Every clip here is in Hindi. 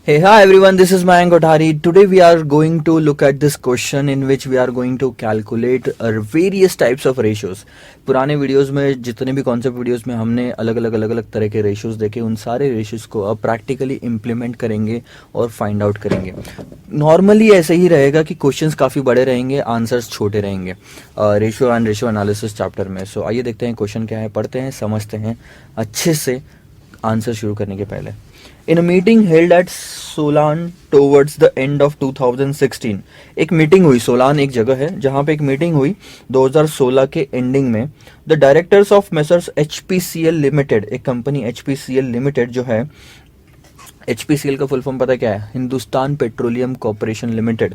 Hey, hi everyone, this is Mayank Kothari. Today we are going to look at this question in which we are going to calculate various types of ratios. पुराने वीडियोस में जितने भी कॉन्सेप्ट वीडियोस में हमने अलग अलग तरह के रेशियोज देखे, उन सारे रेशियोज को अब प्रैक्टिकली इम्प्लीमेंट करेंगे और फाइंड आउट करेंगे. नॉर्मली ऐसे ही रहेगा कि क्वेश्चंस काफ़ी बड़े रहेंगे, आंसर्स छोटे रहेंगे ratio and ratio analysis chapter में. सो आइए देखते हैं क्वेश्चन क्या है, पढ़ते हैं, समझते हैं अच्छे से. आंसर शुरू करने के पहले, in a meeting held at Solan towards the end of 2016, एक मीटिंग हुई. सोलान एक जगह है जहां पे एक मीटिंग हुई 2016 के एंडिंग में. The directors of Messrs HPCL limited, एक कंपनी HPCL लिमिटेड जो है, HPCL का फुल फॉर्म पता क्या है? Hindustan Petroleum Corporation Limited,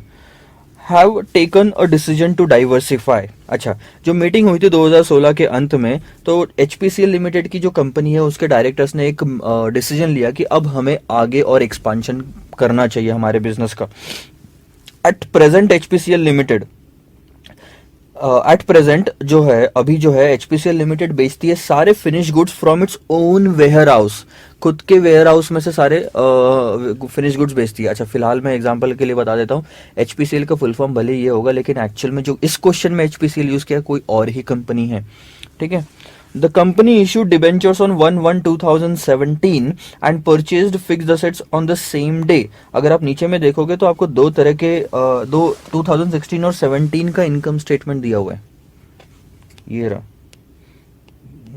have taken a decision to diversify. अच्छा, जो मीटिंग हुई थी 2016 के अंत में, तो HPCL लिमिटेड की जो कंपनी है उसके डायरेक्टर्स ने एक डिसीजन लिया कि अब हमें आगे और एक्सपांशन करना चाहिए हमारे बिजनेस का. At present HPCL limited, at present जो है, अभी जो है HPCL लिमिटेड बेचती है सारे finish goods from its own warehouse. खुद के वेयर हाउस में से सारे फिनिश गुड्स बेचती है. अच्छा, फिलहाल मैं एग्जांपल के लिए बता देता हूँ, HPCL का फुल फॉर्म भले ये होगा, लेकिन एक्चुअल में जो इस क्वेश्चन में HPCL यूज किया कोई और ही कंपनी है. ठीक है. The company issued debentures on 1/1/2017 and purchased fixed assets on the same day. अगर आप नीचे में देखोगे तो आपको दो तरह के 2016 और 17 का इनकम स्टेटमेंट दिया हुआ है. ये रहा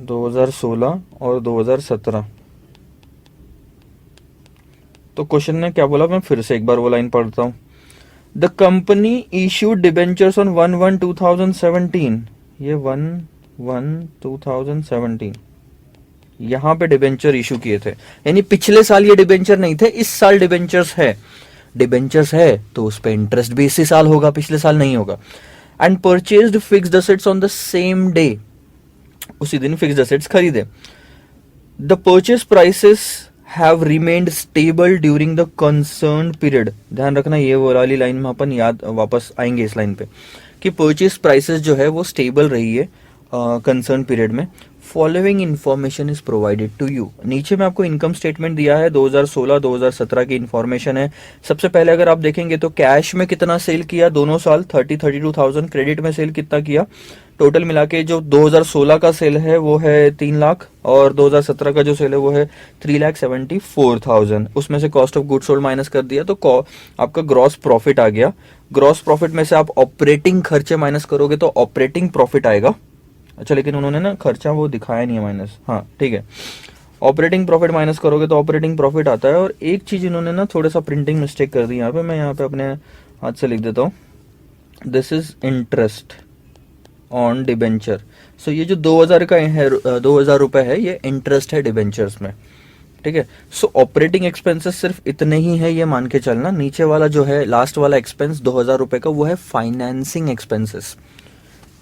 2016 और 2017. तो क्वेश्चन ने क्या बोला, मैं फिर से एक बार वो लाइन पढ़ता हूं. The company issued debentures on 1/1/2017, ये 1/1/2017 यहां पे डिबेंचर इशू किए थे. यानी पिछले साल ये डिबेंचर नहीं थे, इस साल डिबेंचर्स है. डिबेंचर्स है तो उस पर इंटरेस्ट भी इसी साल होगा, पिछले साल नहीं होगा. And purchased fixed assets on the same day, उसी दिन फिक्स्ड असेट्स खरीदे. The purchase prices have remained stable during the concern period. ध्यान रखना, ये वो वाली लाइन में अपन याद वापस आएंगे इस लाइन पे कि परचेज प्राइसेस जो है वो स्टेबल रही है कंसर्न पीरियड में. Following information is provided to you. नीचे में आपको इनकम स्टेटमेंट दिया है, 2016-2017 की इंफॉर्मेशन है. सबसे पहले अगर आप देखेंगे तो कैश में कितना सेल किया दोनों साल, 32,000. क्रेडिट में सेल कितना किया, टोटल मिला के जो 2016 का सेल है वो है 3 लाख और 2017 का जो सेल है वो है 3,74,000. उसमें से cost of goods sold minus कर दिया तो आपका ग्रॉस प्रॉफिट आ गया. ग्रॉस प्रॉफिट में से आप ऑपरेटिंग खर्चे माइनस करोगे तो ऑपरेटिंग प्रॉफिट आएगा. अच्छा, लेकिन उन्होंने ना खर्चा वो दिखाया नहीं है माइनस. हाँ ठीक है, ऑपरेटिंग प्रॉफिट माइनस करोगे तो ऑपरेटिंग प्रॉफिट आता है. और एक चीज इन्होंने ना थोड़ा सा प्रिंटिंग मिस्टेक कर दी यहाँ पे, मैं यहाँ पे अपने हाथ से लिख देता हूँ. This is interest on debenture. सो ये जो 2000 का है, 2000 रुपए है, ये इंटरेस्ट है डिबेंचर्स में. ठीक है. सो ऑपरेटिंग एक्सपेंसेस सिर्फ इतने ही है, ये मान के चलना. नीचे वाला जो है लास्ट वाला एक्सपेंस 2000 रुपए का, वो है फाइनेंसिंग एक्सपेंसेस.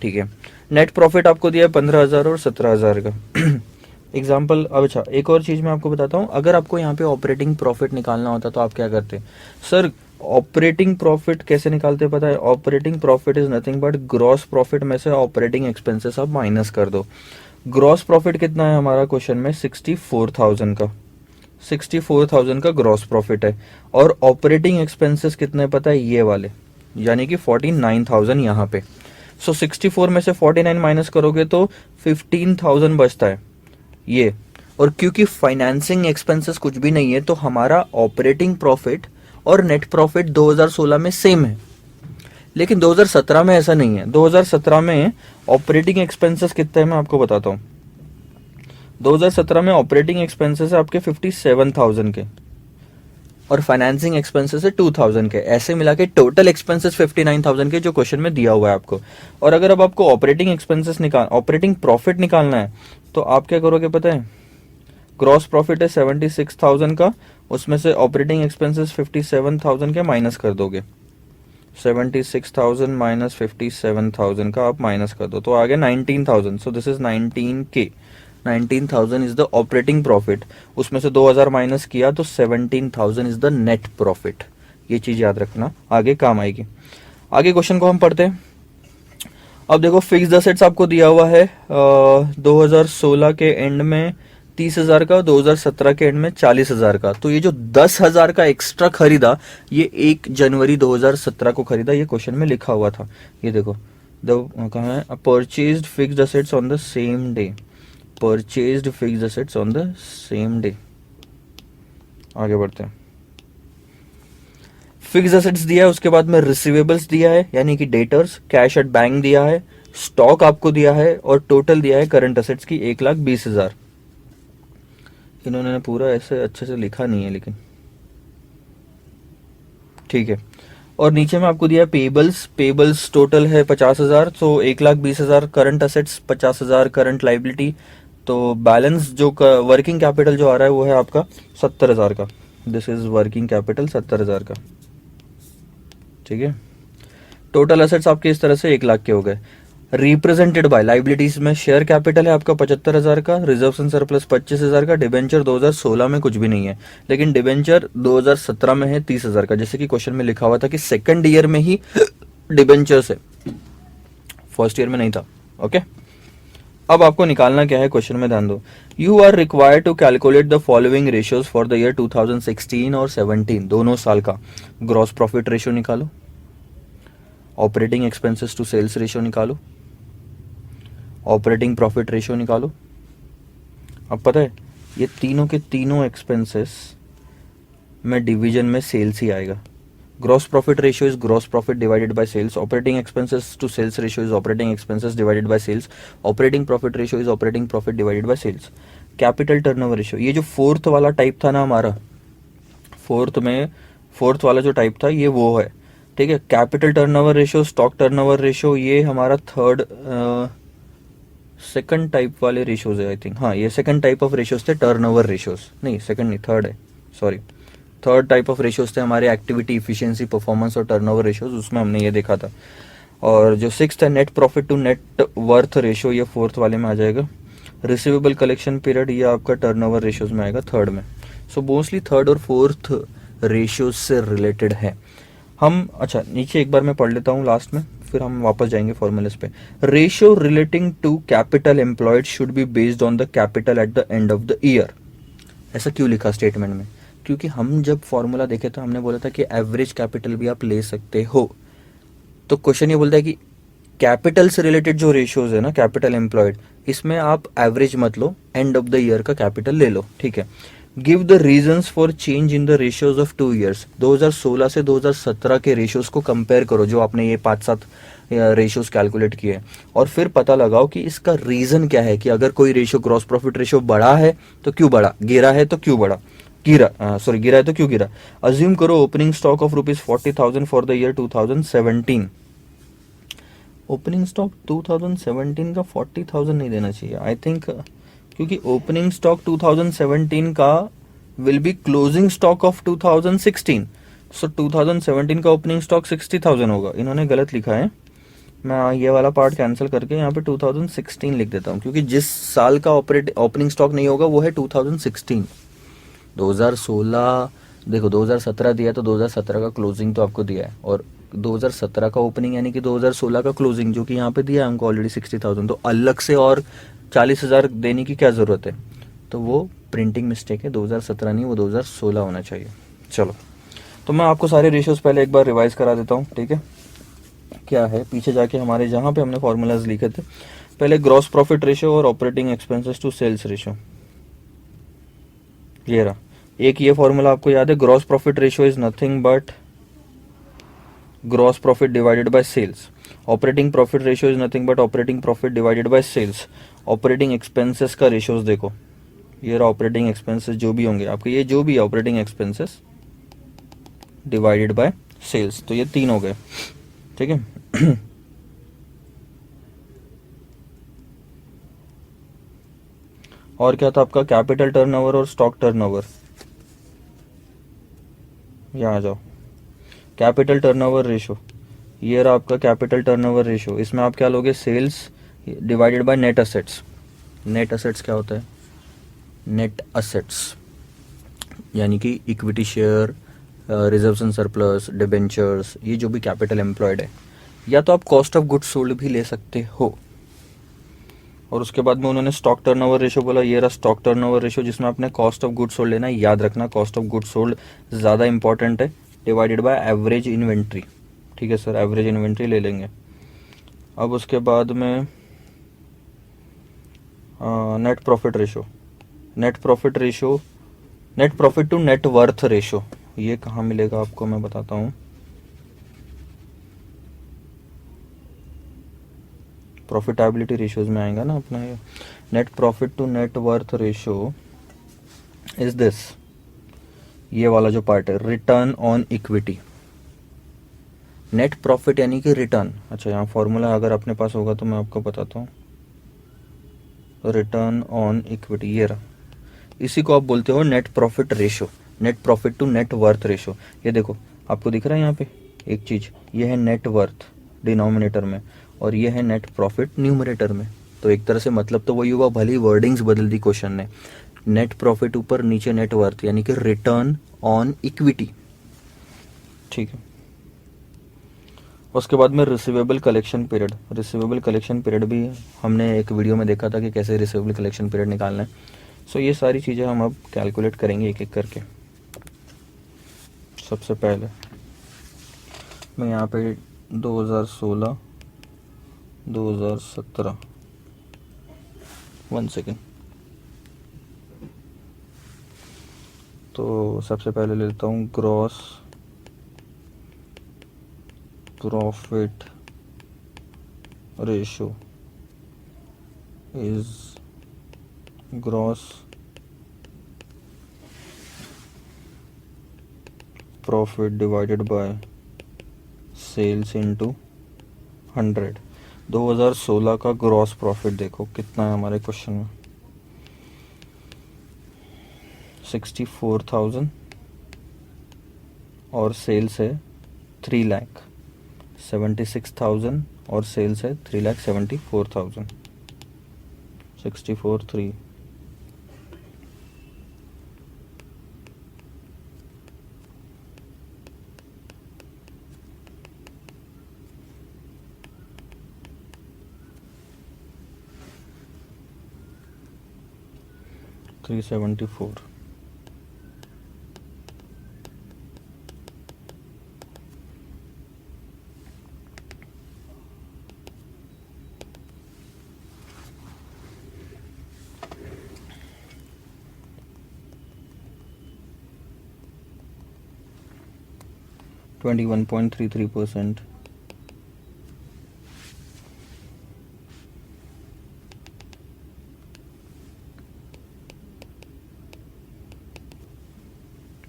ठीक है. नेट प्रॉफिट आपको दिया है 15,000 और 17,000 का एग्जाम्पल. अब अच्छा, एक और चीज मैं आपको बताता हूँ. अगर आपको यहाँ पे ऑपरेटिंग प्रॉफिट निकालना होता तो आप क्या करते? सर ऑपरेटिंग प्रॉफिट कैसे निकालते पता है? Operating profit is nothing but gross profit में से ऑपरेटिंग एक्सपेंसेस आप माइनस कर दो. ग्रॉस प्रॉफिट कितना है हमारा क्वेश्चन में? 64,000 का. 64,000 का ग्रॉस प्रॉफिट है. और ऑपरेटिंग एक्सपेंसेस कितने पता है? ये वाले, यानी कि 49,000 यहाँ पे. सो 64 में से 49 माइनस करोगे तो 15,000 बचता है ये. और क्योंकि फाइनेंसिंग एक्सपेंसेस कुछ भी नहीं है तो हमारा ऑपरेटिंग प्रॉफिट और नेट प्रॉफिट 2016 में सेम है. लेकिन 2017 में ऐसा नहीं है. 2017 में ऑपरेटिंग एक्सपेंसेस कितने हैं मैं आपको बताता हूं. 2017 में ऑपरेटिंग एक्सपेंसेस है आपके 57,000 के और फाइनेंसिंग एक्सपेंसेस है 2,000 के. ऐसे मिला के टोटल एक्सपेंसेस 59,000 के जो क्वेश्चन में दिया हुआ है आपको. और अगर अब आपको ऑपरेटिंग एक्सपेंसेस ऑपरेटिंग प्रॉफिट निकालना है तो आप क्या करोगे पता है? ग्रॉस प्रॉफिट है 76,000 का, उसमें से ऑपरेटिंग एक्सपेंसेस 57,000 के माइनस कर दोगे. 76,000 माइनस 57,000 का आप माइनस कर दो तो आ गया 19,000. So this is 19K. 19,000 is the operating profit. उसमें से 2,000 माइनस किया तो 17,000 इज द नेट प्रॉफिट. ये चीज याद रखना, आगे काम आएगी. आगे क्वेश्चन को हम पढ़ते हैं. अब देखो, फिक्स्ड असेट्स आपको दिया हुआ है 2016 के एंड में 30,000 का, 2017 के एंड में 40,000 का। तो ये जो 10,000 का एक्स्ट्रा खरीदा, ये 1 जनवरी 2017 को खरीदा, ये क्वेश्चन में लिखा हुआ था। ये देखो, कहाँ है, purchased fixed assets on the same day, purchased fixed assets on the same day. आगे बढ़ते हैं। फिक्स्ड असेट्स दिया है, उसके बाद में रिसीवेबल्स दिया है यानी कि डेटर्स, कैश एट बैंक दिया है, स्टॉक आपको दिया है, और टोटल दिया है करंट असेट्स की 1,20,000। इन्होंने पूरा ऐसे अच्छे से लिखा नहीं है लेकिन ठीक है। और नीचे में आपको दिया है पेबल्स, पेबल्स टोटल है 50,000, तो 1,20,000 करंट असेट्स, 50,000 करंट लाइबिलिटी। तो बैलेंस जो वर्किंग कैपिटल जो आ रहा है वो है आपका 70,000 का। दिस इज वर्किंग कैपिटल 70,000 का, ठीक है। टोटल असेट्स आपके इस तरह से 1,00,000 के हो गए। रिप्रेजेंटेड बाय लाइबिलिटीज में शेयर कैपिटल है आपका 75,000 का, रिजर्व एंड सरप्लस 25,000 का, डिबेंचर 2016 में कुछ भी नहीं है, लेकिन डिबेंचर 2017 में है 30,000 का, जैसे कि क्वेश्चन में लिखा हुआ था कि सेकंड ईयर में ही डिबेंचर्स है, फर्स्ट ईयर में नहीं था। ओके, अब आपको निकालना क्या है क्वेश्चन में, ध्यान दो। You are required to calculate the following ratios for the year 2016 और 17, दोनों साल का। ग्रॉस प्रॉफिट रेशियो निकालो, operating expenses to sales ratio निकालो, ऑपरेटिंग प्रॉफिट रेशियो निकालो। अब पता है ये तीनों के तीनों एक्सपेंसेस में डिवीजन में सेल्स ही आएगा। Gross profit ratio is gross profit divided by sales, operating expenses to sales ratio is operating expenses divided by sales, operating profit ratio is operating profit divided by sales. Capital turnover ratio, ये जो फोर्थ वाला टाइप था ना हमारा, फोर्थ वाला जो टाइप था ये वो है, ठीक है। Capital turnover ratio, stock turnover ratio, ये हमारा थर्ड सेकंड टाइप वाले रेशियोज है आई थिंक। हाँ, ये सेकंड टाइप ऑफ रेशियोज थे, टर्नओवर रेशियोज नहीं, सेकंड नहीं थर्ड है, sorry, third type of ratios थे हमारे, एक्टिविटी, इफिशिएंसी, परफॉर्मेंस और टर्नओवर रेशियोज, उसमें हमने ये देखा था। और जो सिक्स्थ है net profit to net worth ratio, ये फोर्थ वाले में आ जाएगा। रिसीवेबल कलेक्शन पीरियड, ये आपका टर्नओवर रेशियोज में आएगा थर्ड में। सो मोस्टली थर्ड और फोर्थ रेशियोज से रिलेटेड है हम। अच्छा, नीचे एक बार मैं पढ़ लेता हूँ लास्ट में, फिर हम वापस जाएंगे फॉर्मूलेस पे। Ratio relating to capital employed should be based on the capital at the end of the year. ऐसा क्यों लिखा स्टेटमेंट में? क्योंकि हम जब फॉर्मूला देखे तो हमने बोला था कि एवरेज कैपिटल भी आप ले सकते हो। तो क्वेश्चन ये बोलता है कि कैपिटल से रिलेटेड जो रेशियोज है ना, कैपिटल एम्प्लॉयड, इसमें आप एवरेज मत लो, एंड ऑफ द ईयर का कैपिटल ले लो, ठीक है। Give the reasons for change in the ratios of 2 years. 2016 से 2017 के रेशियोज को कंपेयर करो, जो आपने ये 5-7 रेशियोज कैलकुलेट किए, और फिर पता लगाओ कि इसका रीजन क्या है, कि अगर कोई रेशियो, ग्रॉस प्रॉफिट रेशियो बढ़ा है तो क्यों बढ़ा, गिरा है तो क्यों बढ़ा, गिरा है तो क्यों गिरा। अज्यूम करो opening stock of ₹40,000 for the year 2017। Opening stock 2017 का 40,000 नहीं देना चाहिए आई थिंक, क्योंकि ओपनिंग स्टॉक 2017 का will be closing stock of 2016। सो 2017 का ओपनिंग स्टॉक 60,000 होगा। इन्होंने गलत लिखा है, मैं ये वाला पार्ट कैंसिल करके यहाँ पे 2016 लिख देता हूँ, क्योंकि जिस साल का ओपनिंग स्टॉक नहीं होगा वो है 2016। 2016 देखो, 2017 दिया तो 2017 का क्लोजिंग तो आपको दिया है, और 2017 का ओपनिंग यानी कि 2016 का क्लोजिंग, जो कि यहाँ पे दिया है हमको ऑलरेडी 60,000, तो अलग से और 40,000 देने की क्या ज़रूरत है। तो वो प्रिंटिंग मिस्टेक है, 2017 नहीं, वो 2016 होना चाहिए। चलो, तो मैं आपको सारे रेशियोज पहले एक बार रिवाइज करा देता हूँ, ठीक है। क्या है, पीछे जाके हमारे जहाँ पे हमने फॉर्मूलाज लिखे थे, पहले ग्रॉस प्रॉफिट रेशियो और operating expenses to sales ratio, ये रहा। एक ये फॉर्मूला आपको याद है, gross profit ratio is nothing but gross profit divided by sales. Operating profit ratio is nothing but operating profit divided by sales. Operating expenses का रेशियोज देखो, ये रहा ऑपरेटिंग एक्सपेंसेस जो भी होंगे आपके, ये जो भी है operating expenses divided by sales, तो ये 3 हो गए, ठीक है। और क्या था आपका, कैपिटल टर्नओवर और स्टॉक टर्नओवर। यहाँ आ जाओ, कैपिटल टर्नओवर रेशियो, ये रहा आपका कैपिटल टर्नओवर रेशियो। इसमें आप क्या लोगे, sales divided by net assets. Net assets क्या होता है, नेट असेट्स यानी कि equity share, reserves and surplus, debentures, ये जो भी कैपिटल एम्प्लॉयड है, या तो आप कॉस्ट ऑफ गुड्स सोल्ड भी ले सकते हो। और उसके बाद में उन्होंने स्टॉक टर्नओवर रेशो बोला, ये रहा स्टॉक टर्नओवर रेशो, जिसमें आपने कॉस्ट ऑफ गुड्स सोल्ड लेना है। याद रखना कॉस्ट ऑफ गुड्स सोल्ड ज़्यादा इंपॉर्टेंट है, डिवाइडेड बाय एवरेज इन्वेंट्री। ठीक है सर, एवरेज इन्वेंट्री ले लेंगे। अब उसके बाद में net profit ratio, net profit ratio, net profit to net worth ratio, ये कहाँ मिलेगा आपको मैं बताता हूँ। प्रॉफिटेबिलिटी रेशियोज में आएगा ना अपना ये। Net profit to net worth ratio is this, ये वाला जो पार्ट है, return on equity. Net profit यानी कि रिटर्न, अच्छा यहाँ फॉर्मूला अगर अपने पास होगा तो मैं आपको बताता हूँ। रिटर्न ऑन इक्विटी ये रहा, इसी को आप बोलते हो net profit ratio, net profit to net worth ratio. ये देखो आपको दिख रहा है यहाँ पे एक चीज, ये है नेट वर्थ डिनोमिनेटर में, और ये है नेट प्रॉफिट न्यूमरेटर में। तो एक तरह से मतलब तो वही हुआ, भली वर्डिंग्स बदल दी क्वेश्चन ने। नेट प्रॉफिट ऊपर, नीचे नेट वर्थ, यानी कि रिटर्न ऑन इक्विटी। ठीक है, उसके बाद में receivable collection period. Receivable collection period भी हमने एक वीडियो में देखा था कि कैसे रिसीवेबल कलेक्शन पीरियड निकालना है। सो ये सारी चीज़ें हम अब कैलकुलेट करेंगे एक एक करके। सबसे पहले मैं यहाँ पे 2016 2017, 1 सेकेंड, तो सबसे पहले ले लेता हूँ gross profit ratio is gross profit divided by sales into 100। 2016 का ग्रॉस प्रॉफिट देखो कितना है हमारे क्वेश्चन में, 64,000 और सेल्स है 3 लाख। 76,000 और सेल्स है 3,74,000। 64,300 374। %21.33।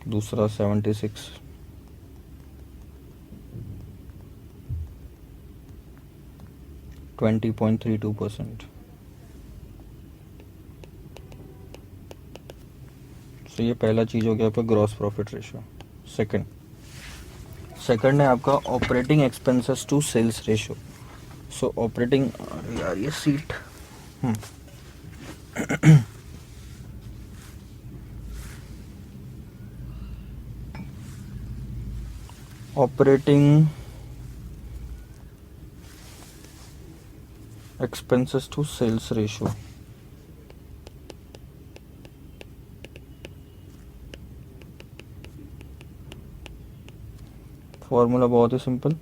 दूसरा 76, 20.32%। तो ये पहला चीज़ हो गया आपका ग्रॉस प्रॉफिट रेशो। सेकंड है आपका operating expenses to sales ratio. So operating, यार ये sheet, operating expenses to sales ratio, formula बहुत ही simple,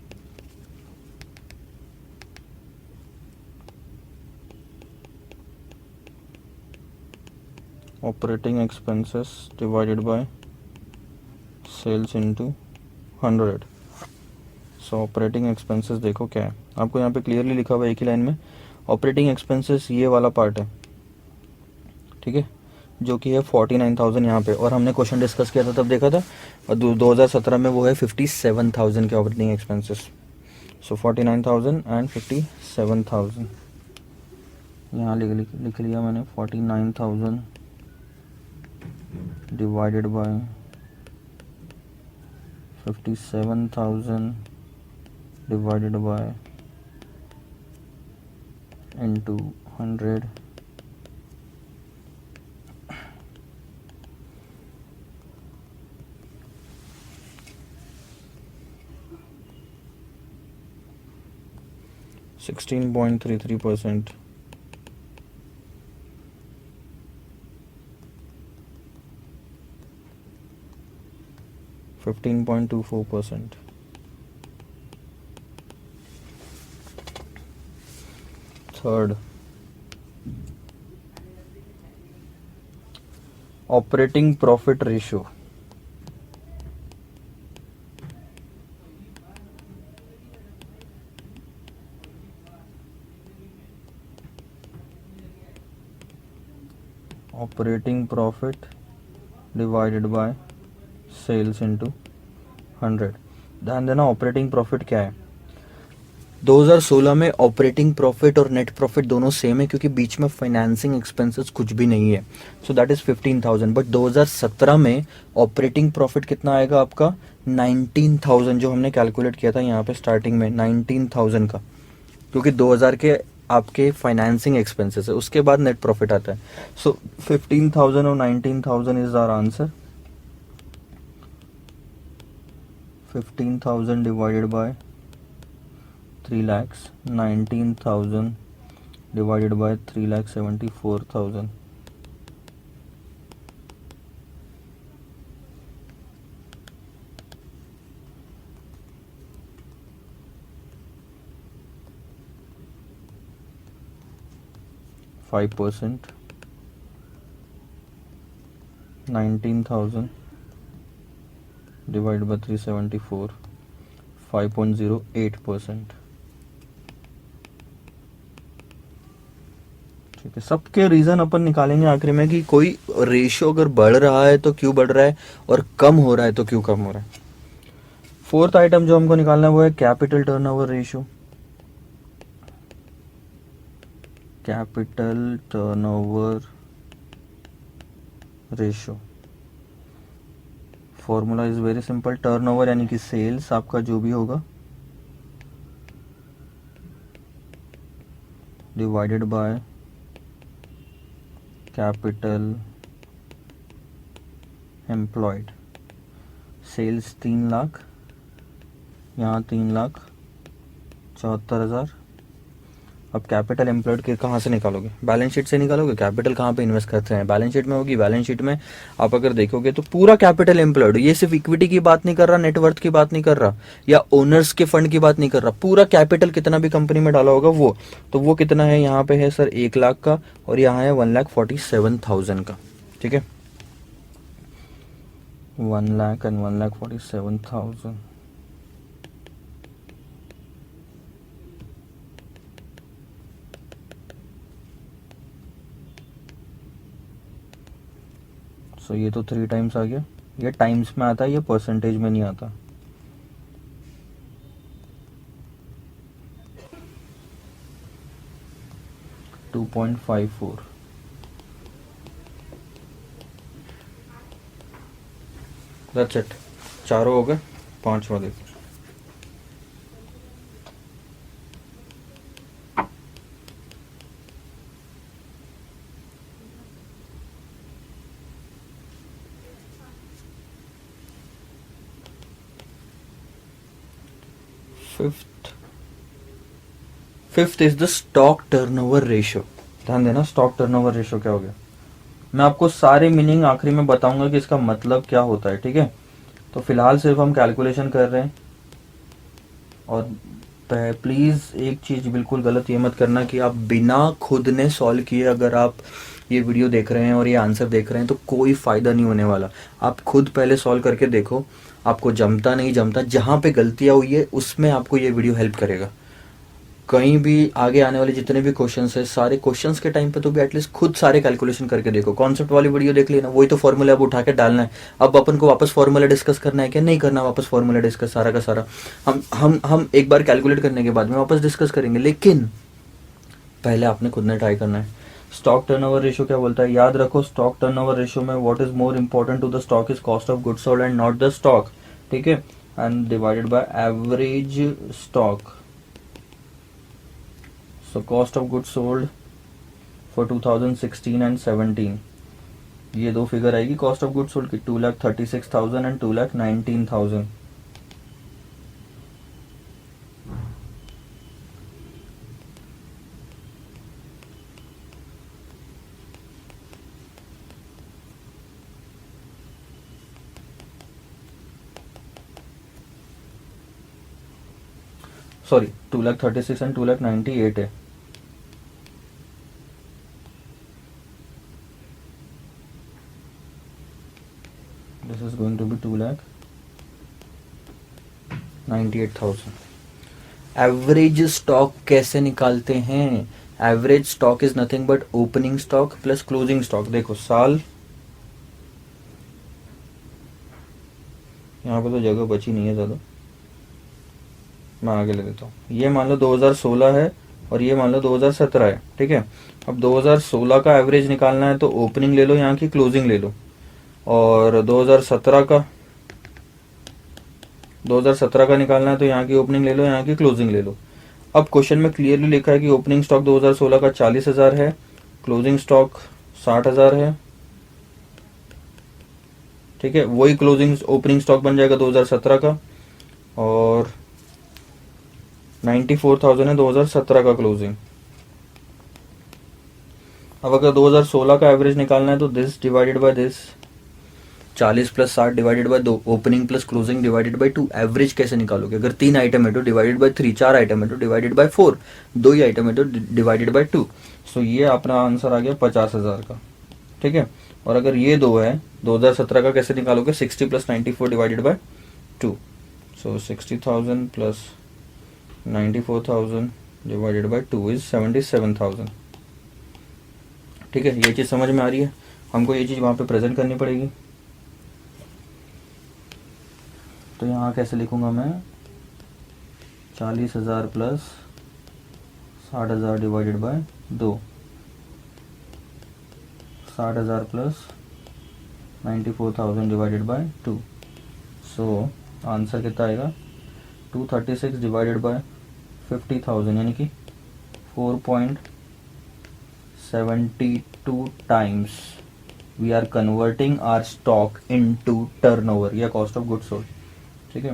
operating expenses divided by sales into 100। So operating expenses देखो क्या है, आपको यहाँ पे क्लियरली लिखा हुआ है एक ही लाइन में, ऑपरेटिंग एक्सपेंसेस ये वाला पार्ट है, ठीक है, जो कि है 49,000 यहाँ पे, और हमने क्वेश्चन डिस्कस किया था तब देखा था, और 2017 में वो है 57,000 के ऑपरेटिंग एक्सपेंसेस। सो 49,000 एंड 57,000, यहाँ लिख लिया मैंने 49,000 divided by 57,000 divided by into 100 . %16.33। 15.24%. Third, operating profit ratio. Operating profit divided by sales into 100. ध्यान देना ऑपरेटिंग प्रॉफिट क्या है. 2016 में ऑपरेटिंग प्रॉफिट और नेट प्रॉफिट दोनों सेम है क्योंकि बीच में फाइनेंसिंग एक्सपेंसेस कुछ भी नहीं है. So that is 15,000. बट 2017 में ऑपरेटिंग प्रॉफिट कितना आएगा आपका 19,000, जो हमने कैलकुलेट किया था यहाँ पे स्टार्टिंग में 19,000 का, क्योंकि 2000 के आपके फाइनेंसिंग एक्सपेंसेस है, उसके बाद नेट प्रॉफिट आता है. सो 15,000 और 19,000 is our answer. 15,000 divided by 3 lakhs, 19,000 divided by 3,74,000. %5, 19,000 divided by 374, 5.08%. ठीक है. सबके रीजन अपन निकालेंगे आखिर में कि कोई रेशियो अगर बढ़ रहा है तो क्यों बढ़ रहा है और कम हो रहा है तो क्यों कम हो रहा है. फोर्थ आइटम जो हमको निकालना है वो है capital turnover ratio. Capital turnover ratio formula is very simple. Turnover यानी कि सेल्स आपका जो भी होगा divided by capital employed. Sales 3 lakh, यहाँ 3,74,000. अब कैपिटल एम्प्लॉयड के कहाँ से निकालोगे, बैलेंस शीट से निकालोगे. कैपिटल कहाँ पे इन्वेस्ट करते हैं, बैलेंस शीट में होगी. बैलेंस शीट में आप अगर देखोगे तो पूरा कैपिटल एम्प्लॉयड, ये सिर्फ इक्विटी की बात नहीं कर रहा, नेटवर्थ की बात नहीं कर रहा, या ओनर्स के फंड की बात नहीं कर रहा. पूरा कैपिटल कितना भी कंपनी में डाला होगा वो, तो वो कितना है यहाँ पे है सर 1 लाख का, और यहाँ है 1,47,000 का. ठीक है, 1 लाख एंड 1,47,000. सो ये तो 3 टाइम्स आ गया. ये टाइम्स में आता है, ये परसेंटेज में नहीं आता. $2.54. That's it. चारों हो गए, पांचवा देखो. Fifth is the stock turnover ratio. ध्यान देना, स्टॉक टर्नओवर रेशियो क्या हो गया. मैं आपको सारे मीनिंग आखिरी में बताऊंगा कि इसका मतलब क्या होता है. ठीक है, तो फिलहाल सिर्फ हम कैलकुलेशन कर रहे हैं. और प्लीज एक चीज बिल्कुल गलत ये मत करना कि आप बिना खुद ने सॉल्व किए अगर आप ये वीडियो देख रहे हैं और ये आंसर देख रहे हैं तो कोई फायदा नहीं होने वाला. आप खुद पहले सॉल्व करके देखो, आपको जमता नहीं जमता, जहां पे गलतियां हुई है उसमें आपको ये वीडियो हेल्प करेगा. कहीं भी आगे आने वाले जितने भी क्वेश्चंस है, सारे क्वेश्चंस के टाइम पे तो भी एटलीस्ट खुद सारे कैलकुलेशन करके देखो. कॉन्सेप्ट वाली वीडियो देख लेना, वही तो फॉर्मूला अब उठा के डालना है. अब अपन को वापस फॉर्मूला डिस्कस करना है क्या, नहीं करना वापस फॉर्मूला डिस्कस सारा का सारा. हम एक बार कैलकुलेट करने के बाद में वापस डिस्कस करेंगे, लेकिन पहले आपने खुद ने ट्राई करना है. स्टॉक टर्नओवर रेशियो क्या बोलता है, याद रखो. स्टॉक टर्नओवर रेशियो में what is more important to the stock is cost of goods sold and not the stock. ठीक है, and divided by average stock. So cost of goods sold for 2016 and 17, ये दो फिगर आएगी कॉस्ट ऑफ गुड्स सोल्ड की, 2,36,000 एंड 2,19,000. सॉरी 2,36,000 एंड 2,98,000 है। This is going to be 2,98,000। Average stock कैसे निकालते हैं? Average stock is nothing but opening stock plus closing stock. देखो साल, यहाँ पे तो जगह बची नहीं है ज़्यादा, मैं आगे ले देता हूँ। ये मान लो 2016 है और ये मान लो 2017 है, ठीक है। अब 2016 का एवरेज निकालना है तो ओपनिंग ले लो, यहाँ की क्लोजिंग ले लो, और 2017 का निकालना है तो यहाँ की ओपनिंग ले लो, यहाँ की क्लोजिंग ले लो। अब क्वेश्चन में क्लियरली लिखा है कि ओपनिंग स्टॉक 2016 का 40,000 है, क्लोजिंग स्टॉक 60,000 है, ठीक है। वही क्लोजिंग ओपनिंग स्टॉक बन जाएगा 2017 का, और 94,000 है 2017 का क्लोजिंग। अब अगर 2016 का एवरेज निकालना है तो this divided by this, 40 plus 60 divided by 2, opening plus closing divided by 2। Average कैसे निकालोगे? अगर 3 आइटम है तो डिवाइडेड बाय 3, 4 आइटम है तो डिवाइडेड बाय 4, 2 ही आइटम है तो डिवाइडेड बाय 2। सो ये अपना आंसर आ गया 50,000 का, ठीक है। और अगर ये 2 है, 2017 का कैसे निकालोगे? 60 plus 94 divided by 2। So 60,000 plus 94,000 divided by 2 is 77,000, ठीक है। ये चीज़ समझ में आ रही है? हमको ये चीज़ वहाँ पे प्रेजेंट करनी पड़ेगी। तो यहाँ कैसे लिखूँगा मैं? 40,000 plus 60,000 divided by 2, 60,000 plus 94,000 divided by 2। So answer कितना आएगा? 236 डिवाइडेड बाय 50,000, यानी कि 4.72 times we are converting our stock into turnover या कॉस्ट ऑफ गुड्स सोल्ड, ठीक है।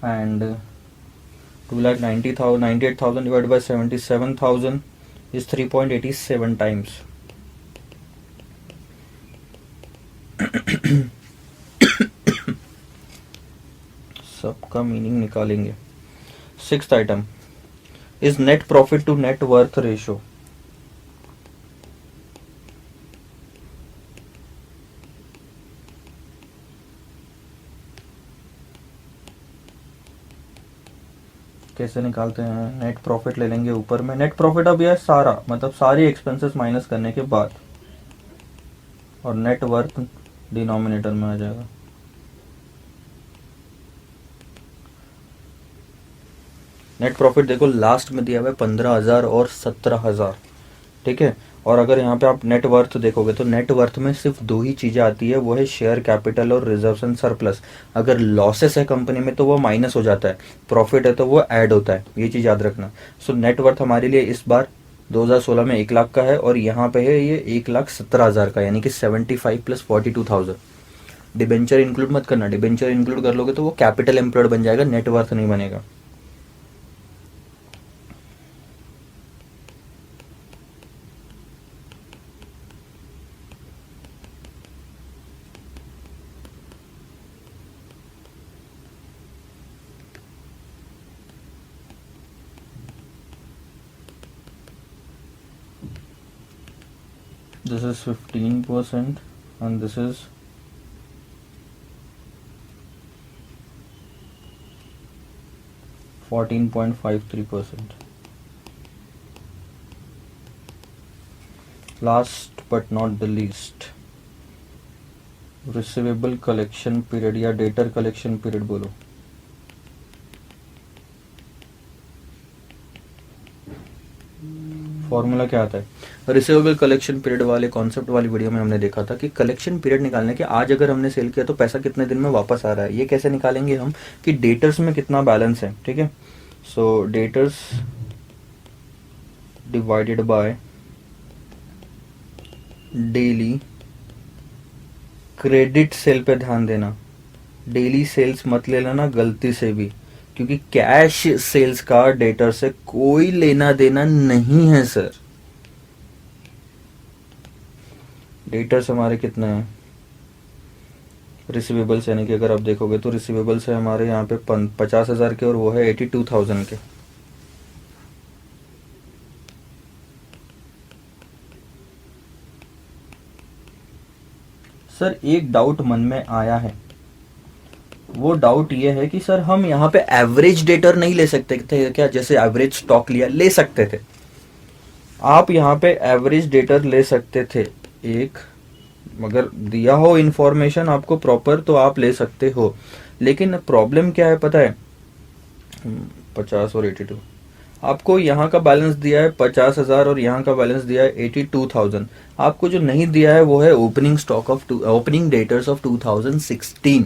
And 2,98,000 divided by 77,000 is 3.87 times. सबका मीनिंग निकालेंगे। 6th item is net profit to net worth ratio. कैसे निकालते हैं? नेट प्रॉफिट ले लेंगे ऊपर में। नेट प्रॉफिट अब यह सारा, मतलब सारी एक्सपेंसेस माइनस करने के बाद, और नेट वर्थ डिनोमिनेटर में आ जाएगा। नेट प्रॉफिट देखो लास्ट में दिया हुआ है 15,000 और 17,000, ठीक है। और अगर यहाँ पे आप नेट वर्थ देखोगे तो नेट वर्थ में सिर्फ 2 ही चीज़ें आती है, वो है शेयर कैपिटल और रिजर्व्स एंड सरप्लस। अगर लॉसेस है कंपनी में तो वो माइनस हो जाता है, प्रॉफिट है तो वो ऐड होता है, ये चीज़ याद रखना। सो नेट वर्थ हमारे लिए इस बार 2016 में 1 लाख का है, और यहाँ पे है ये 1,17,000 का, यानी कि 75 प्लस 42,000। डिबेंचर इंक्लूड मत करना, डिबेंचर इंक्लूड कर लोगे तो वो कैपिटल एम्प्लॉयड बन जाएगा, नेट वर्थ नहीं बनेगा। This is 15% and this is 14.53%. Last but not the least, receivable collection period या debtor collection period बोलो। फॉर्मूला क्या आता है? रिसीवेबल कलेक्शन पीरियड वाले कॉन्सेप्ट वाली वीडियो में हमने देखा था कि कलेक्शन पीरियड निकालने के, आज अगर हमने सेल किया तो पैसा कितने दिन में वापस आ रहा है। ये कैसे निकालेंगे हम? कि डेटर्स में कितना बैलेंस है, ठीक है। So debtors divided by daily credit sale पे ध्यान देना, डेली सेल्स मत ले लेना गलती से भी, क्योंकि कैश सेल्स का डेटर से कोई लेना देना नहीं है सर। डेटर्स हमारे कितने हैं? रिसीवेबल्स यानी कि अगर आप देखोगे तो रिसीवेबल्स है हमारे यहाँ पे 50,000 के और वो है 82,000 के। सर एक डाउट मन में आया है, वो डाउट ये है कि सर हम यहाँ पे एवरेज डेटर नहीं ले सकते थे क्या? जैसे एवरेज स्टॉक लिया, ले सकते थे आप यहाँ पे एवरेज डेटर ले सकते थे एक, मगर दिया हो इंफॉर्मेशन आपको प्रॉपर तो आप ले सकते हो। लेकिन प्रॉब्लम क्या है पता है, 50 और 82, आपको यहाँ का बैलेंस दिया है 50,000 और यहाँ का बैलेंस दिया है 82,000। आपको जो नहीं दिया है वो है opening stock of opening debtors of 2016।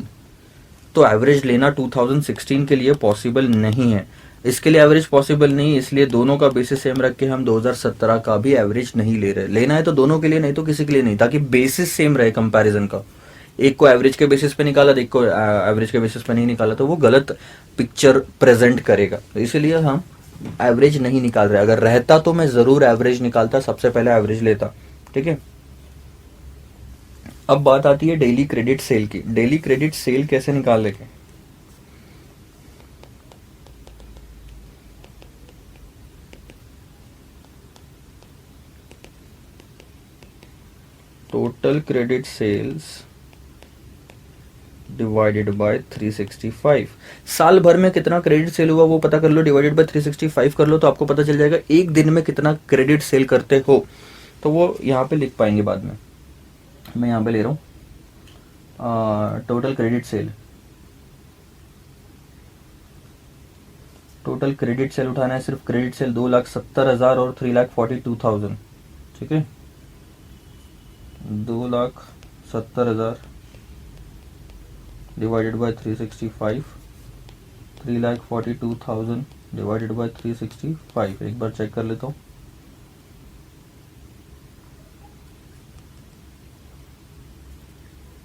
तो एवरेज लेना 2016 के लिए पॉसिबल नहीं है। इसके लिए एवरेज पॉसिबल नहीं, इसलिए दोनों का बेसिस सेम रख के हम 2017 का भी एवरेज नहीं ले रहे। लेना है तो दोनों के लिए, नहीं तो किसी के लिए नहीं, ताकि बेसिस सेम रहे कंपैरिजन का। एक को एवरेज के बेसिस पे निकाला, एक को एवरेज के बेसिस पे नहीं निकाला, तो वो गलत पिक्चर प्रेजेंट करेगा। तो इसीलिए हम एवरेज नहीं निकाल रहे। अगर रहता तो मैं जरूर एवरेज निकालता, सबसे पहले एवरेज लेता। ठीक है, अब बात आती है डेली क्रेडिट सेल की। डेली क्रेडिट सेल कैसे निकाल लेंगे? Total credit sales divided by 365। साल भर में कितना क्रेडिट सेल हुआ वो पता कर लो, डिवाइडेड बाय 365 कर लो, तो आपको पता चल जाएगा एक दिन में कितना क्रेडिट सेल करते हो। तो वो यहाँ पे लिख पाएंगे बाद में। मैं यहाँ पे ले रहा हूँ total credit sale. Total credit sale उठाना है, सिर्फ क्रेडिट सेल 2,70,000 और 3,42,000। ठीक है, 2,70,000 डिवाइडेड बाय 365, 3,42,000 डिवाइडेड बाय 365। एक बार चेक कर लेता हूँ।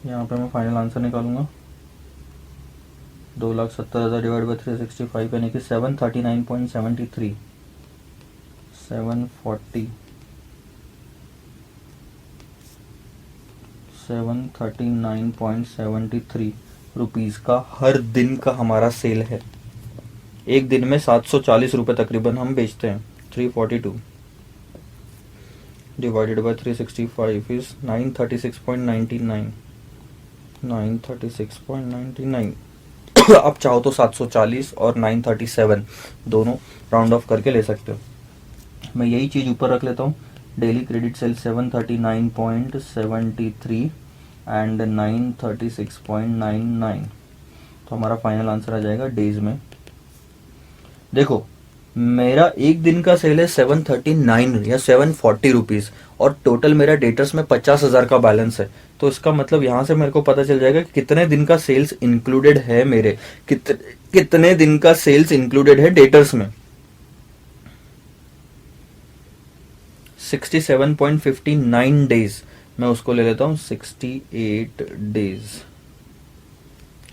यहाँ पे मैं फाइनल आंसर निकालूंगा, 2,70,000 डिवाइड बाई 365 यानी कि 739.73 739.73 रुपीज़ का हर दिन का हमारा सेल है। एक दिन में 740 रुपये तकरीबन हम बेचते हैं। 342 डिवाइडेड बाई 365 इज 936.99 936.99। आप चाहो तो 740 और 937 दोनों राउंड ऑफ करके ले सकते हो। मैं यही चीज़ ऊपर रख लेता हूँ। डेली क्रेडिट सेल 739.73 एंड 936.99, तो हमारा फाइनल आंसर आ जाएगा डेज में। देखो मेरा एक दिन का सेल है 739 या 740 रुपीज़ और टोटल मेरा डेटर्स में 50,000 का बैलेंस है। तो इसका मतलब यहाँ से मेरे को पता चल जाएगा कि कितने दिन का सेल्स इंक्लूडेड है मेरे, कितने दिन का सेल्स इंक्लूडेड है डेटर्स में। 67.59 डेज, मैं उसको ले लेता हूँ 68 डेज,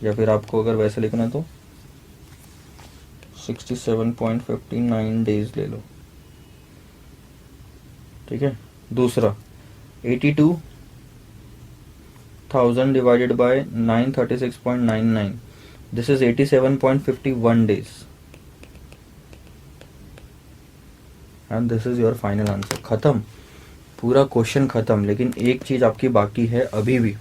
या फिर आपको अगर वैसे लिखना है तो 67.59 डेज ले लो। ठीक है, दूसरा 82,000 divided by 936.99, this is 87.51 days and this is your final answer. खत्म, पूरा क्वेश्चन खत्म। लेकिन एक चीज आपकी बाकी है अभी भी,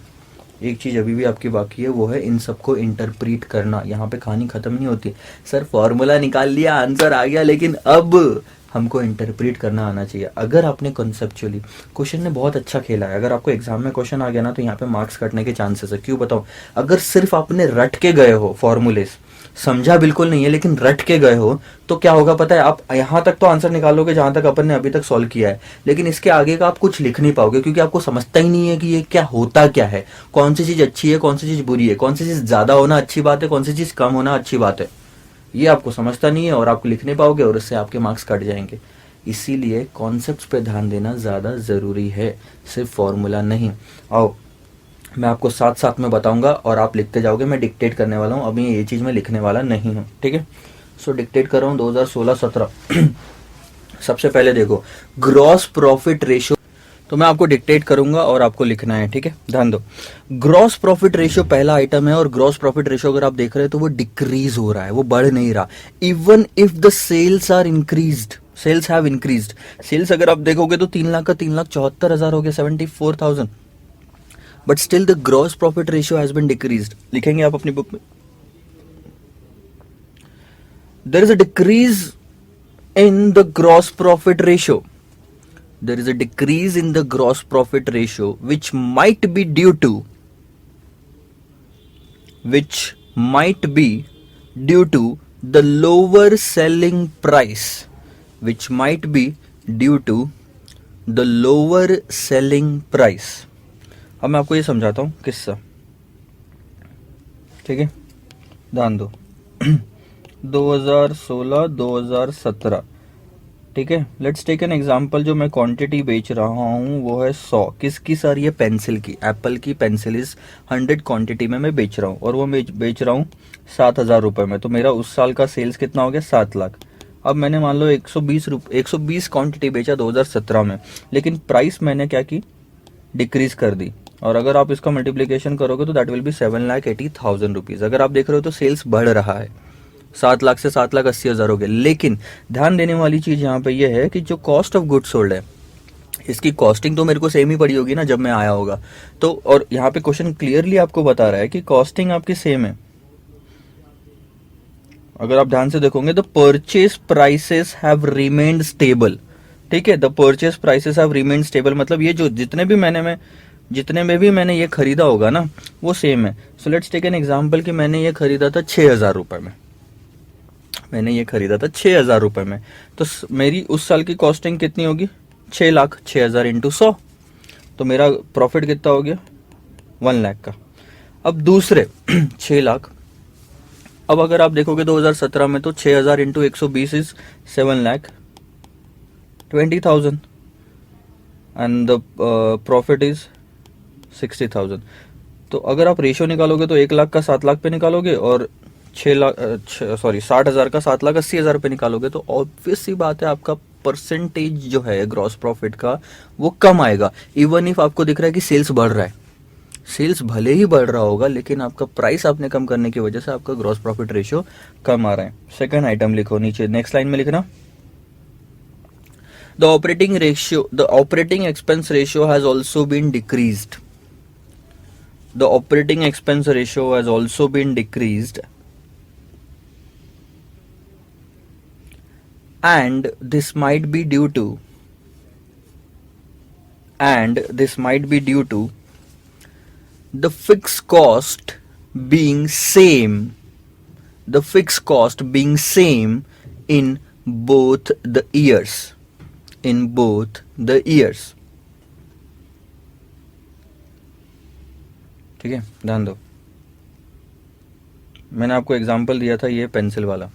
एक चीज अभी भी आपकी बाकी है, वो है इन सबको इंटरप्रीट करना। यहाँ पे कहानी खत्म नहीं होती। सर फॉर्मूला निकाल लिया, आंसर आ गया, लेकिन अब हमको इंटरप्रीट करना आना चाहिए। अगर आपने कॉन्सेप्चुअली, क्वेश्चन ने बहुत अच्छा खेला है, अगर आपको एग्जाम में क्वेश्चन आ गया ना तो यहाँ पे मार्क्स कटने के चांसेस है। क्यों बताऊँ? अगर सिर्फ आपने रट के गए हो, फॉर्मूलेस समझा बिल्कुल नहीं है लेकिन रट के गए हो, तो क्या होगा पता है? आप यहाँ तक तो आंसर निकालोगे जहां तक अपन ने अभी तक सॉल्व किया है, लेकिन इसके आगे का आप कुछ लिख नहीं पाओगे, क्योंकि आपको समझता ही नहीं है कि ये क्या होता क्या है, कौन सी चीज अच्छी है, कौन सी चीज बुरी है, कौन सी चीज ज्यादा होना अच्छी बात है, कौन सी चीज कम होना अच्छी बात है। ये आपको समझता नहीं है और आप लिख नहीं पाओगे और इससे आपके मार्क्स कट जाएंगे। इसीलिए कॉन्सेप्ट्स पे ध्यान देना ज़्यादा ज़रूरी है, सिर्फ फॉर्मूला नहीं। आओ मैं आपको साथ साथ में बताऊंगा और आप लिखते जाओगे। मैं डिक्टेट करने वाला हूँ, अभी ये चीज़ मैं लिखने वाला नहीं हूँ। ठीक है, सो डिक्टेट कर रहा हूँ 2016-17। सबसे पहले देखो ग्रॉस प्रॉफिट रेशियो, तो मैं आपको डिक्टेट करूंगा और आपको लिखना है, ठीक है, ध्यान दो। ग्रॉस प्रॉफिट रेशियो पहला आइटम है, और ग्रॉस प्रॉफिट रेशियो अगर आप देख रहे हैं तो वो डिक्रीज हो रहा है, वो बढ़ नहीं रहा। Even if the sales are increased, sales have increased, sales अगर आप देखोगे तो 3 लाख का 3,74,000 हो गया, 74,000, but still the gross profit ratio has been decreased. लिखेंगे आप अपनी बुक में, there is a decrease in the gross profit ratio. There is a decrease in the gross profit ratio which might be due to the lower selling price, which might be due to the lower selling price. अब मैं आपको ये समझाता हूँ किस्सा, ठीक है, ध्यान दो। 2016 2017, ठीक है, लेट्स टेक एन एग्जांपल। जो मैं क्वांटिटी बेच रहा हूँ वो है 100। किसकी सर? ये पेंसिल की, एप्पल की पेंसिल इज 100 क्वांटिटी में मैं बेच रहा हूँ, और वो मैं बेच रहा हूँ 7,000 रुपये में। तो मेरा उस साल का सेल्स कितना हो गया? 7 लाख। अब मैंने मान लो 120 क्वांटिटी बेचा 2017 में, लेकिन प्राइस मैंने क्या की? डिक्रीज कर दी। और अगर आप इसका मल्टीप्लीकेशन करोगे तो दैट विल बी 7,80,000 रुपीज। अगर आप देख रहे हो तो सेल्स बढ़ रहा है, 7 लाख से 7,80,000 हो गए। लेकिन ध्यान देने वाली चीज यहाँ पे ये है कि जो कॉस्ट ऑफ गुड्स सोल्ड है, इसकी कॉस्टिंग तो मेरे को सेम ही पड़ी होगी ना जब मैं आया होगा। तो और यहाँ पे क्वेश्चन क्लियरली आपको बता रहा है कि कॉस्टिंग आपकी सेम है। अगर आप ध्यान से देखोगे तो purchase prices have remained stable, ठीक है, the purchase prices have remained stable, मतलब ये जो जितने में भी मैंने ये खरीदा होगा ना वो सेम है। So let's take an example कि मैंने ये खरीदा था 6,000 रुपए में, मैंने ये खरीदा था 6,000 रुपए में, तो मेरी उस साल की कॉस्टिंग कितनी होगी? 6 लाख। 6,000 इंटू 100, तो मेरा प्रॉफिट कितना हो गया? 1 लाख का। अब दूसरे 6 लाख। अब अगर आप देखोगे 2017 में तो 6,000 into 120 is 7,20,000 and the profit is 60,000। तो अगर आप रेशियो निकालोगे तो 1 लाख का 7 लाख पे निकालोगे, और 60,000 का 7,80,000 रुपये निकालोगे, तो ऑब्वियस सी बात है आपका परसेंटेज जो है ग्रॉस प्रॉफिट का वो कम आएगा। इवन इफ आपको दिख रहा है कि सेल्स बढ़ रहा है, सेल्स भले ही बढ़ रहा होगा, लेकिन आपका प्राइस आपने कम करने की वजह से आपका ग्रॉस प्रॉफिट रेशियो कम आ रहा है। सेकंड आइटम लिखो नीचे, नेक्स्ट लाइन में लिखना, the operating expense ratio has also been decreased. The operating expense ratio has also been decreased, and this might be due to the fixed cost being same in both the years, ठीक है, ध्यान दो। मैंने आपको एग्जांपल दिया था ये पेंसिल वाला।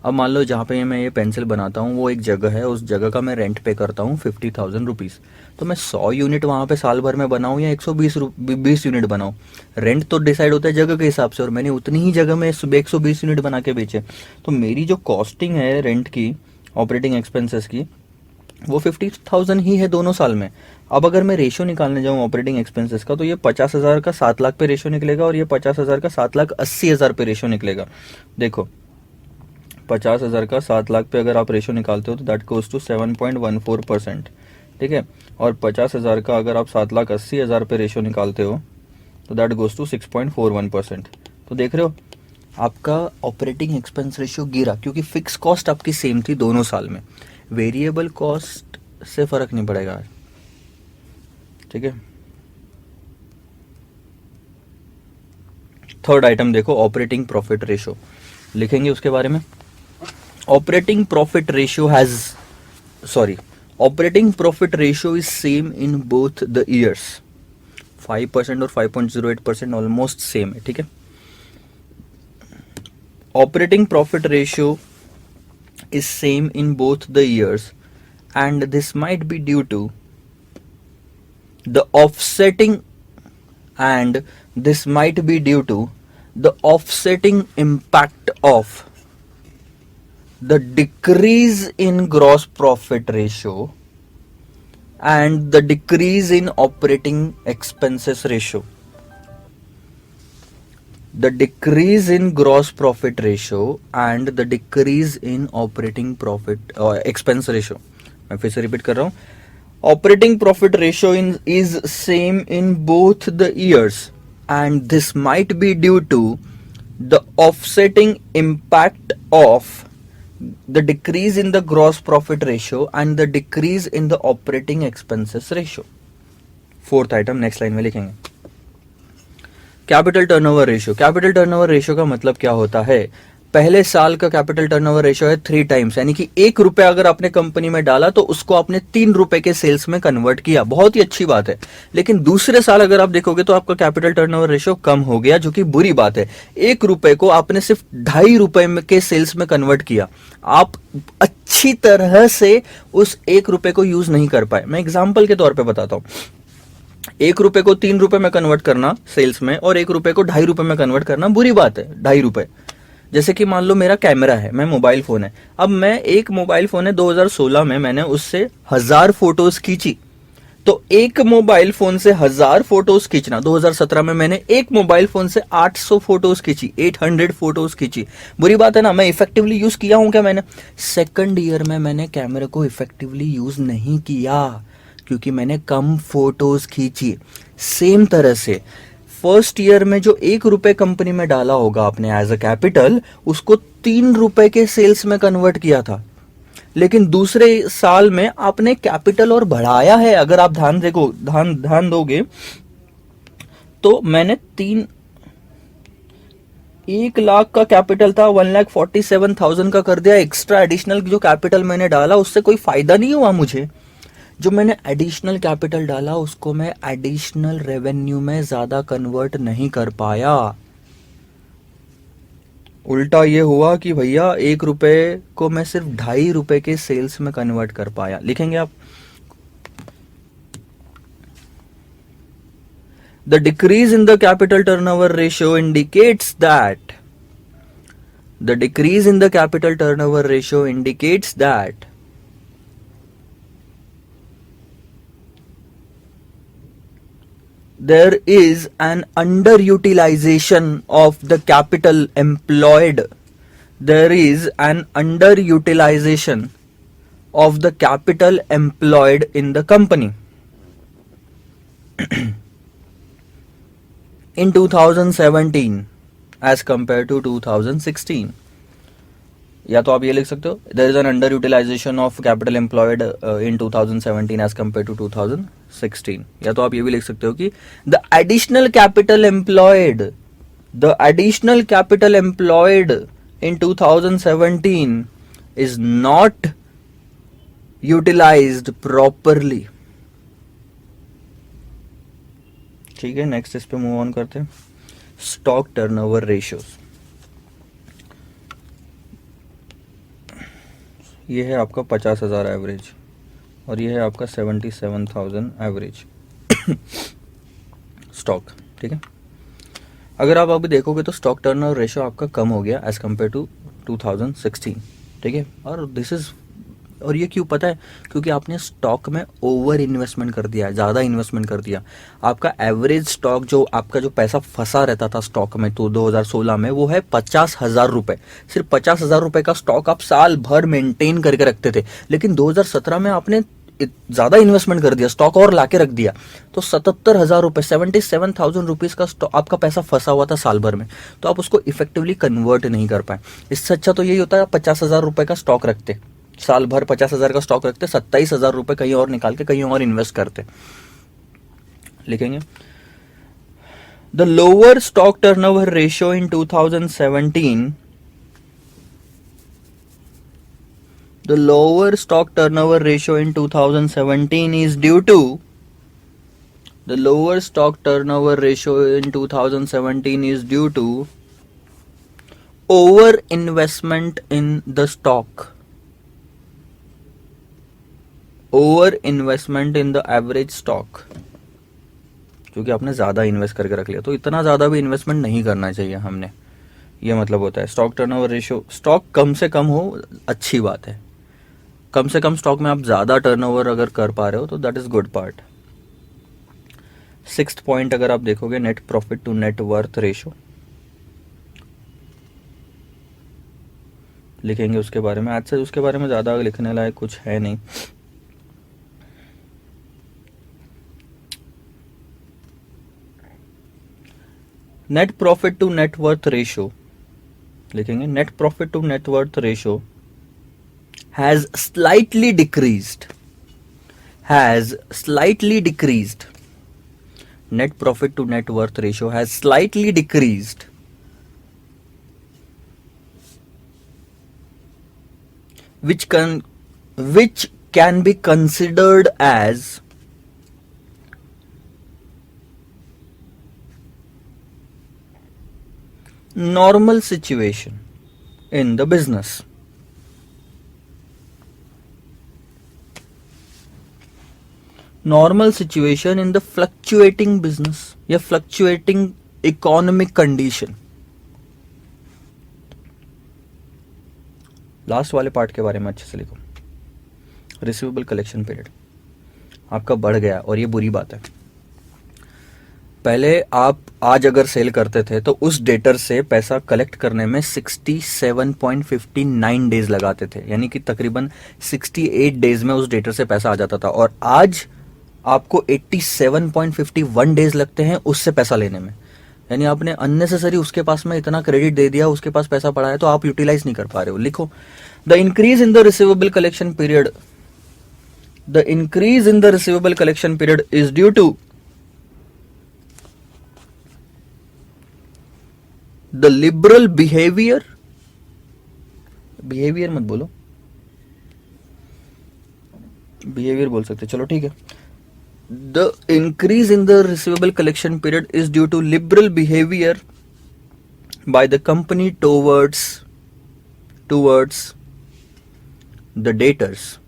अब मान लो जहाँ पे मैं ये पेंसिल बनाता हूँ वो एक जगह है, उस जगह का मैं रेंट पे करता हूँ 50,000 रुपीज़। तो मैं 100 यूनिट वहाँ पे साल भर में बनाऊँ या 120 यूनिट बनाऊँ, रेंट तो डिसाइड होता है जगह के हिसाब से, और मैंने उतनी ही जगह में 120 यूनिट बना के बेचे। तो मेरी जो कॉस्टिंग है रेंट की, ऑपरेटिंग एक्सपेंसेस की, वो 50,000 ही है दोनों साल में। अब अगर मैं रेशियो निकालने जाऊँ ऑपरेटिंग एक्सपेंसेस का, तो ये 50,000 का 7 लाख पे रेशियो निकलेगा, और ये 50,000 का 7,80,000 पे रेशियो निकलेगा। देखो 50,000 का 7 लाख पे अगर आप रेशियो निकालते हो तो दैट गोज टू 7.14%, ठीक है, और 50,000 का अगर आप 7,80,000 पे रेशियो निकालते हो तो दैट गोज टू 6.41%। तो देख रहे हो आपका ऑपरेटिंग एक्सपेंस रेशियो गिरा, क्योंकि फिक्स कॉस्ट आपकी सेम थी दोनों साल में, वेरिएबल कॉस्ट से फर्क नहीं पड़ेगा, ठीक है। थर्ड आइटम देखो, ऑपरेटिंग प्रॉफिट रेशियो लिखेंगे उसके बारे में। Operating profit ratio is same in both the years. 5% और 5.08% ऑलमोस्ट सेम है, ठीक है। Operating profit ratio is same in both the years, and this might be due to the offsetting impact of the decrease in gross profit ratio and the decrease in operating expenses ratio. The decrease in gross profit ratio and the decrease in operating profit expense ratio. मैं फिर से रिपीट कर रहा हूँ. Operating profit ratio is same in both the years, and this might be due to the offsetting impact of the decrease in the gross profit ratio and the decrease in the operating expenses ratio. Fourth item next line में लिखेंगे. Capital turnover ratio. Capital turnover ratio का मतलब क्या होता है? पहले साल का कैपिटल टर्नओवर रेशियो है 3 टाइम्स, यानी कि 1 रुपया अगर आपने कंपनी में डाला तो उसको आपने 3 रुपए के सेल्स में कन्वर्ट किया. बहुत ही अच्छी बात है. लेकिन दूसरे साल अगर आप देखोगे तो आपका कैपिटल टर्नओवर रेशियो कम हो गया, जो कि बुरी बात है. 1 रुपए को आपने सिर्फ 2.5 रुपए के सेल्स में कन्वर्ट किया. आप अच्छी तरह से उस 1 रुपए को यूज नहीं कर पाए. मैं एग्जाम्पल के तौर पर बताता हूं. 1 रुपए को 3 रुपए में कन्वर्ट करना सेल्स में और 1 रुपए को 2.5 रुपए में कन्वर्ट करना बुरी बात है. 2.5 रुपए. जैसे कि मान लो मेरा कैमरा है, मैं मोबाइल फोन है. अब मैं एक मोबाइल फोन है 2016 में मैंने उससे 1000 फोटोज खींची. तो एक मोबाइल फोन से 1000 फोटोज खींचना, 2017 में मैंने एक मोबाइल फोन से 800 फोटोज खींची, 800 फोटोज खींची. बुरी बात है ना? मैं इफेक्टिवली यूज किया हूं क्या? मैंने सेकंड ईयर में मैंने कैमरे को इफेक्टिवली यूज नहीं किया, क्योंकि मैंने कम फोटोज खींची. सेम तरह से फर्स्ट ईयर में जो 1 रुपए कंपनी में डाला होगा आपने एज अ कैपिटल, उसको 3 रुपए के सेल्स में कन्वर्ट किया था. लेकिन दूसरे साल में आपने कैपिटल और बढ़ाया है. अगर आप ध्यान दोगे तो मैंने 1 लाख का कैपिटल था, 1,47,000 का कर दिया. एक्स्ट्रा एडिशनल जो कैपिटल मैंने डाला उससे कोई फायदा नहीं हुआ मुझे. जो मैंने एडिशनल कैपिटल डाला उसको मैं एडिशनल रेवेन्यू में ज्यादा कन्वर्ट नहीं कर पाया. उल्टा ये हुआ कि भैया 1 रुपए को मैं सिर्फ 2.5 रुपए के सेल्स में कन्वर्ट कर पाया. लिखेंगे आप. The decrease in the capital turnover ratio indicates that the decrease in the capital turnover ratio indicates that there is an underutilization of the capital employed. There is an underutilization of the capital employed in the company. In 2017 as compared to 2016. या तो आप ये लिख सकते हो, there is an under utilization of capital employed in 2017 as compared to 2016. या तो आप ये भी लिख सकते हो कि the additional capital employed in 2017 is not utilized properly. ठीक है, नेक्स्ट इस पे मूव ऑन करते हैं. Stock turnover ratios. ये है आपका 50,000 एवरेज और ये है आपका 77,000 एवरेज स्टॉक. ठीक है, अगर आप अभी देखोगे तो स्टॉक टर्नओवर रेशियो आपका कम हो गया एज कम्पेयर टू 2016. ठीक है, और ये क्यों पता है? क्योंकि आपने स्टॉक में ओवर इन्वेस्टमेंट कर दिया, ज़्यादा इन्वेस्टमेंट कर दिया. आपका एवरेज स्टॉक जो आपका जो पैसा फंसा रहता था स्टॉक में तो 2016 में वो है 50,000 रुपये. सिर्फ 50,000 रुपये का स्टॉक आप साल भर मेंटेन करके रखते थे. लेकिन 2017 में आपने ज़्यादा इन्वेस्टमेंट कर दिया, स्टॉक और लाके रख दिया, तो 77,000 रुपये 77,000 रुपीज़ का आपका पैसा फंसा हुआ था साल भर में, तो आप उसको इफेक्टिवली कन्वर्ट नहीं कर पाए. इससे अच्छा तो यही होता है आप 50,000 रुपये का स्टॉक रखते, साल भर 50,000 का स्टॉक रखते, 27,000 रुपये कहीं और निकाल के कहीं और इन्वेस्ट करते. लिखेंगे the lower stock turnover ratio in 2017. The lower stock turnover ratio in 2017 is due to the lower stock turnover ratio in 2017 is due to over investment in the stock, over investment in the average stock. क्योंकि आपने ज्यादा इन्वेस्ट करके रख लिया, तो इतना ज्यादा भी इन्वेस्टमेंट नहीं करना चाहिए हमने, ये मतलब होता है. स्टॉक टर्नओवर रेशियो, स्टॉक कम से कम हो अच्छी बात है, कम से कम स्टॉक में आप ज़्यादा टर्नओवर अगर कर पा रहे हो तो that is good part. Sixth point अगर आप देखोगे, net profit to net worth ratio लिखेंगे उसके बारे में। आज से उसके बारे में ज़्यादा लिखने लायक कुछ है नहीं। Net profit to net worth ratio लिखेंगे, net profit to net worth ratio has slightly decreased, has slightly decreased, net profit to net worth ratio has slightly decreased, which can be considered as normal situation in the business. Normal situation in the fluctuating business या फ्लक्चुएटिंग इकोनॉमिक कंडीशन। लास्ट वाले पार्ट के बारे में अच्छे से लिखो। रिसीवेबल कलेक्शन पीरियड आपका बढ़ गया और ये बुरी बात है। पहले आप आज अगर सेल करते थे तो उस डेटर से पैसा कलेक्ट करने में 67.59 डेज लगाते थे, यानी कि तकरीबन 68 डेज में उस डेटर से पैसा आ जाता था, और आज आपको 87.51 डेज लगते हैं उससे पैसा लेने में। यानी आपने अननेसेसरी उसके पास में इतना क्रेडिट दे दिया, उसके पास पैसा पड़ा है तो आप यूटिलाइज नहीं कर पा रहे हो। लिखो, the increase in the receivable collection period, the increase in the receivable collection period is due to the liberal behaviour, behaviour मत बोलो, बिहेवियर बोल सकते, चलो ठीक है। The increase in the receivable collection period is due to liberal behavior by the company towards the debtors.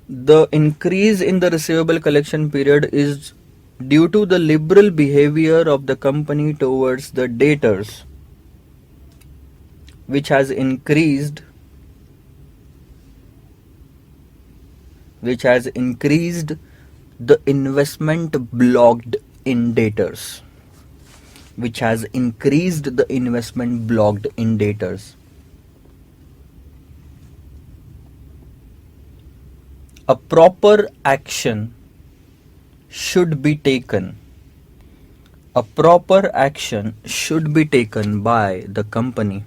The increase in the receivable collection period is due to the liberal behavior of the company towards the debtors, which has increased the investment blocked in debtors, which has increased the investment blocked in debtors. A proper action should be taken. A proper action should be taken by the company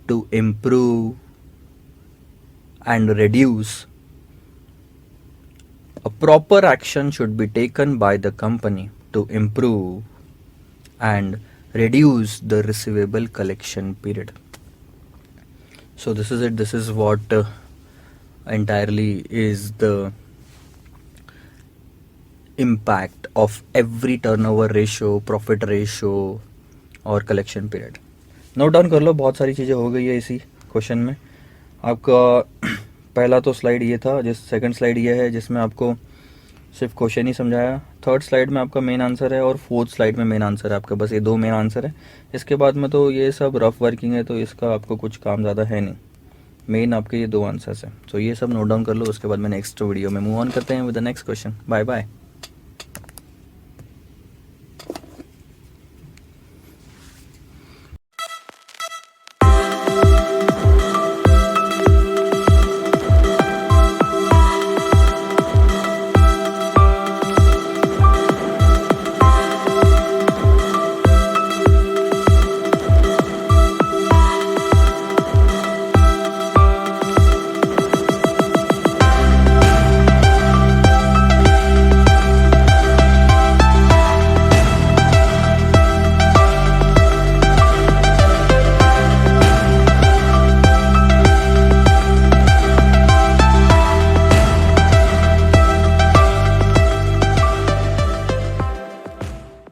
to improve and reduce. A proper action should be taken by the company to improve and reduce the receivable collection period. So this is it. This is what entirely is the impact of every turnover ratio, profit ratio और कलेक्शन पीरियड। नोट डाउन कर लो, बहुत सारी चीज़ें हो गई है इसी क्वेश्चन में। आपका पहला तो स्लाइड ये था, सेकंड स्लाइड ये है जिसमें आपको सिर्फ क्वेश्चन ही समझाया। थर्ड स्लाइड में आपका मेन आंसर है और फोर्थ स्लाइड में मेन आंसर है आपका, बस ये दो मेन आंसर है। इसके बाद में तो ये सब रफ वर्किंग है, तो इसका आपको कुछ काम ज़्यादा है नहीं। मेन आपके ये दो आंसर्स हैं। सो ये सब नोट डाउन कर लो, उसके बाद में नेक्स्ट वीडियो में मूव ऑन करते हैं with the next question. Bye bye.